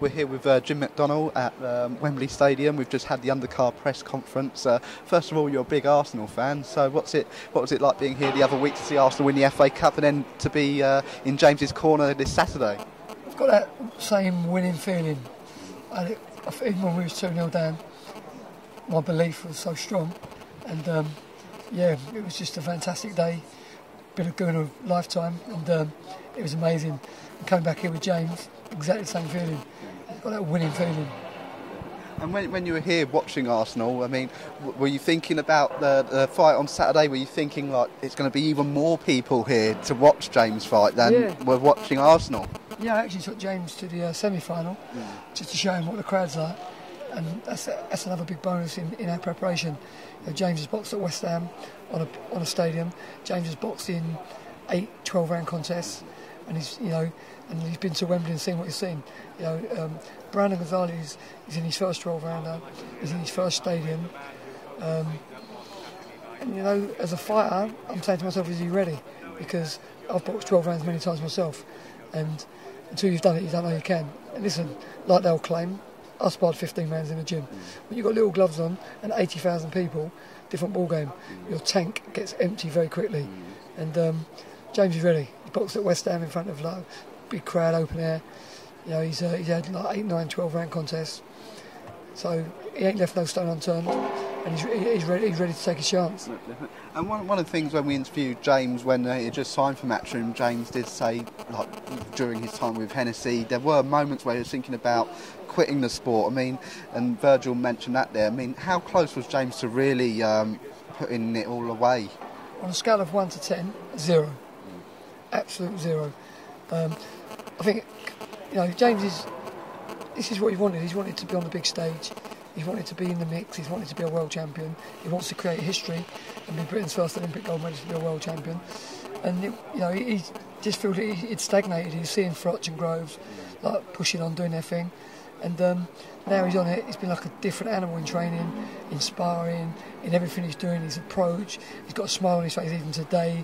We're here with Jim McDonnell at Wembley Stadium. We've just had the undercard press conference. First of all, you're a big Arsenal fan, so what was it like being here the other week to see Arsenal win the FA Cup and then to be in James's corner this Saturday? I've got that same winning feeling. Even when we was 2-0 down, my belief was so strong, and yeah, it was just a fantastic day, been a good of a lifetime, and it was amazing. And coming back here with James, exactly the same feeling. I've got that winning feeling. And when you were here watching Arsenal, I mean, were you thinking about the fight on Saturday? Were you thinking like it's going to be even more people here to watch James fight than were watching Arsenal? Yeah, I actually took James to the semi-final just to show him what the crowd's like, and that's another big bonus in our preparation. You know, James has boxed at West Ham on a stadium. James has boxed in 8 12-round contests, and he's been to Wembley and seen what he's seen. You know, Brandon Gonzales is in his first 12-rounder. He's in his first stadium. And you know, as a fighter, I'm saying to myself, is he ready? Because I've boxed 12 rounds many times myself, and until you've done it, you don't know you can. And listen, like they'll claim, I sparred 15 rounds in a gym. When you've got little gloves on and 80,000 people, different ball game. Your tank gets empty very quickly. And James is ready. He boxed at West Ham in front of like a big crowd, open air. You know, he's had like 8, 9, 12-round contests. So he ain't left no stone unturned, and he's ready to take his chance. And one of the things when we interviewed James when he just signed for Matchroom, James did say, like during his time with Hennessy, there were moments where he was thinking about quitting the sport. I mean, and Virgil mentioned that there. I mean, how close was James to really putting it all away? On a scale of 1 to 10, 0. Absolute 0. I think, you know, this is what he wanted. He's wanted to be on the big stage. He's wanted to be in the mix. He's wanted to be a world champion. He wants to create history and be Britain's first Olympic gold medalist to be a world champion. And you know, he just felt he'd stagnated. He was seeing Froch and Groves like pushing on, doing their thing, and now he's on it. He's been like a different animal in training, in sparring, in everything he's doing. His approach. He's got a smile on his face even today,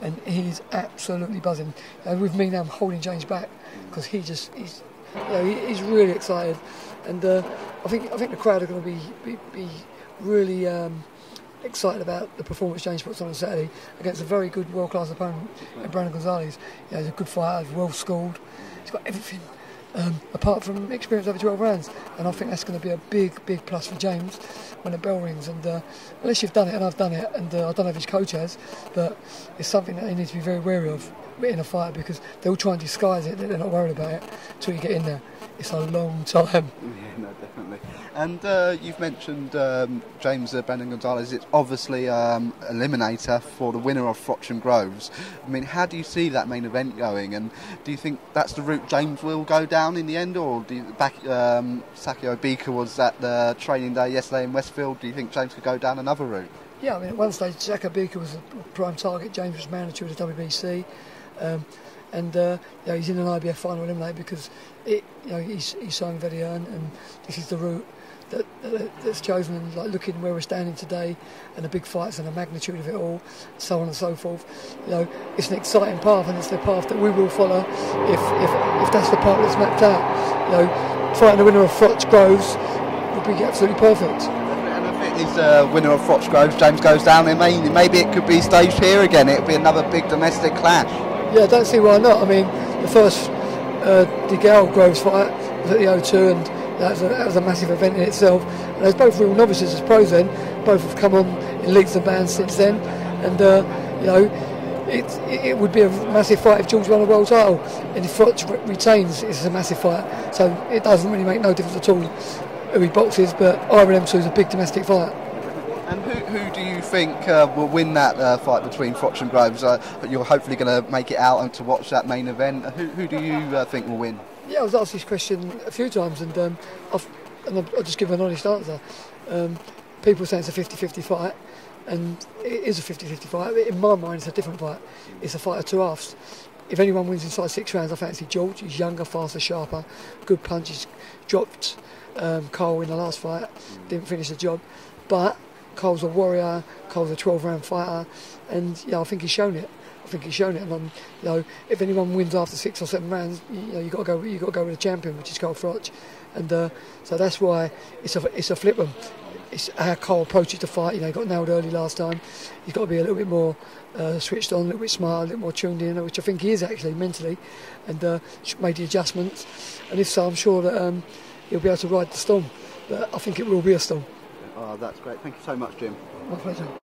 and he's absolutely buzzing. And with me now, I'm holding James back because he's really excited, and I think the crowd are going to be really excited about the performance James puts on Saturday against a very good world-class opponent, Brandon Gonzales. You know, he's a good fighter, he's well schooled, he's got everything apart from experience over 12 rounds, and I think that's going to be a big plus for James when the bell rings. And unless you've done it, and I've done it, and I don't know if his coach has, but it's something that he needs to be very wary of in a fight, because they'll try and disguise it, they're not worried about it until you get in there. It's a long time. Yeah, no, definitely. And you've mentioned James Brandon Gonzales. It's obviously eliminator for the winner of Froch and Groves. I mean, how do you see that main event going? And do you think that's the route James will go down in the end, or do you, Sakio Bika was at the training day yesterday in Westfield? Do you think James could go down another route? Yeah, I mean, at one stage, Sakio Bika was a prime target. James was manager of the WBC. And you know, he's in an IBF final eliminator because he's signed very earned, and this is the route that's chosen. And like looking where we're standing today, and the big fights and the magnitude of it all, so on and so forth. You know, it's an exciting path, and it's the path that we will follow if that's the path that's mapped out. You know, fighting the winner of Froch Groves would be absolutely perfect. And if it is a winner of Froch Groves, James goes down there, maybe it could be staged here again. It would be another big domestic clash. Yeah, I don't see why not. I mean, the first DeGale Groves fight was at the O2, and that was a massive event in itself. And they're both real novices as pros then. Both have come on in leagues and bands since then. And, you know, it would be a massive fight if George won a world title. And if Froch retains, it's a massive fight. So it doesn't really make no difference at all who he boxes, but either of them two is a big domestic fight. And who do you think will win that fight between Froch and Groves? You're hopefully going to make it out and to watch that main event. Who do you think will win? Yeah, I was asked this question a few times, and I'll just give an honest answer. People say it's a 50-50 fight, and it is a 50-50 fight. In my mind, it's a different fight. It's a fight of two halves. If anyone wins inside 6 rounds, I fancy George. He's younger, faster, sharper, good punches. Dropped Carl in the last fight, didn't finish the job, but Carl's a warrior, Carl's a 12-round fighter, and yeah, I think he's shown it. I think he's shown it. And you know, if anyone wins after 6 or 7 rounds, you know, you got to go with the champion, which is Carl Froch, and so that's why it's a flip 'em. It's how Carl approaches the fight. You know, he got nailed early last time. He's got to be a little bit more switched on, a little bit smarter, a little more tuned in, which I think he is actually mentally, and made the adjustments. And if so, I'm sure that he'll be able to ride the storm. But I think it will be a storm. Oh, that's great. Thank you so much, Jim. My pleasure.